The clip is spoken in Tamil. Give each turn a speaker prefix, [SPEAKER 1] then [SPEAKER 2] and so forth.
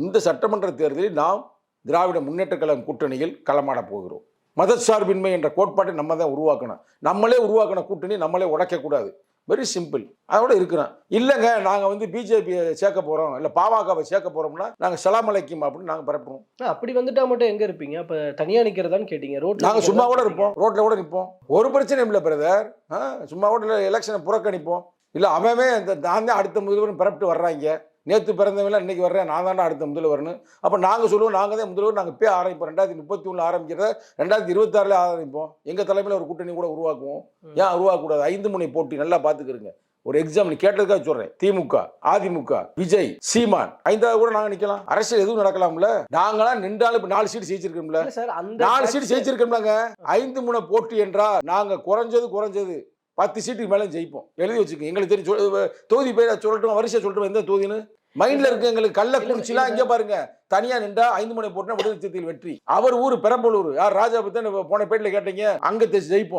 [SPEAKER 1] இந்த சட்டமன்ற தேர்தலில் நாம் திராவிட முன்னேற்ற கழகம் கூட்டணியில் களமாட போகிறோம். மதச்சார்பின்மை என்ற கோட்பாட்டை நம்ம தான் உருவாக்கணும். நம்மளே உருவாக்கின கூட்டணி நம்மளே உடைக்கக்கூடாது. Very simple. அதோட இருக்கிறோம். இல்லைங்க நாங்கள் பிஜேபியை சேர்க்க போகிறோம், இல்லை பாமகவை சேர்க்க போகிறோம்னா நாங்கள் சலாம் அலைக்கும் அப்படின்னு நாங்கள் பரப்புவோம்.
[SPEAKER 2] அப்படி வந்துட்டா மட்டும் எங்கே இருப்பீங்க? அப்போ தனியாக நிற்கிறதான்னு கேட்டீங்க. ரோட்டில்
[SPEAKER 1] நாங்கள் சும்மா கூட இருப்போம், ரோட்டில் கூட நிற்போம். ஒரு பிரச்சனையும் இல்லை பிரதர். சும்மா கூட இல்லை, எலெக்ஷனை புறக்கணிப்போம். இல்லை அவன் நான் தான் அடுத்த முதல்வர் பரப்பிட்டு வர்றாங்க. நேற்று பிறந்தவங்களாம் இன்றைக்கி வர்றேன், நான் தானே அடுத்த முதல்வர்னு. அப்போ நாங்கள் சொல்லுவோம் நாங்கள் தான் முதல்வர். நாங்கள் இப்போ ஆரம்பிப்போம். 2031 ஆரம்பிக்கிறத 2026 ஆரம்பிப்போம். எங்கள் தலைமையில் ஒரு கூட்டணி கூட உருவாக்குவோம். ஏன் உருவாக்கக்கூடாது? 5 முனை போட்டி நல்லா பார்த்துக்கிறோங்க. ஒரு எக்ஸாம் நீ கேட்டதுக்காக சொல்கிறேன். திமுக, அதிமுக, விஜய், சீமான் 5வது கூட நாங்கள் நிற்கலாம். அரசியல் எதுவும் நடக்கலாம்ல. நாங்களாம் நின்றாலும் இப்போ 4 சீட் ஜெயிச்சிருக்கோம்ல. 4 சீட் ஜெயிச்சிருக்கோம்லாங்க. 5 முனை போட்டி என்றால் நாங்கள் குறைஞ்சது 10 சீட்டுக்கு மேலே ஜெயிப்போம். எழுதி வச்சுக்கோங்க. எங்களுக்கு தெரியும் தொகுதி பேரை சொல்லட்டும், வரிசை சொல்லட்டும், எந்த தொகுதின்னு மைண்ட்ல இருக்கு எங்களுக்கு. கள்ளக்குறிச்சிலாம் இங்கே பாருங்க, தனியா நின்றா 5 முனை போட்டுனா விடுதலை சிறுத்தைகள் வெற்றி. அவர் ஊர் பெரம்பலூர், யார் ராஜா பத்தி போன பேட்டில் கேட்டீங்க, அங்க ஜெயிப்போம்.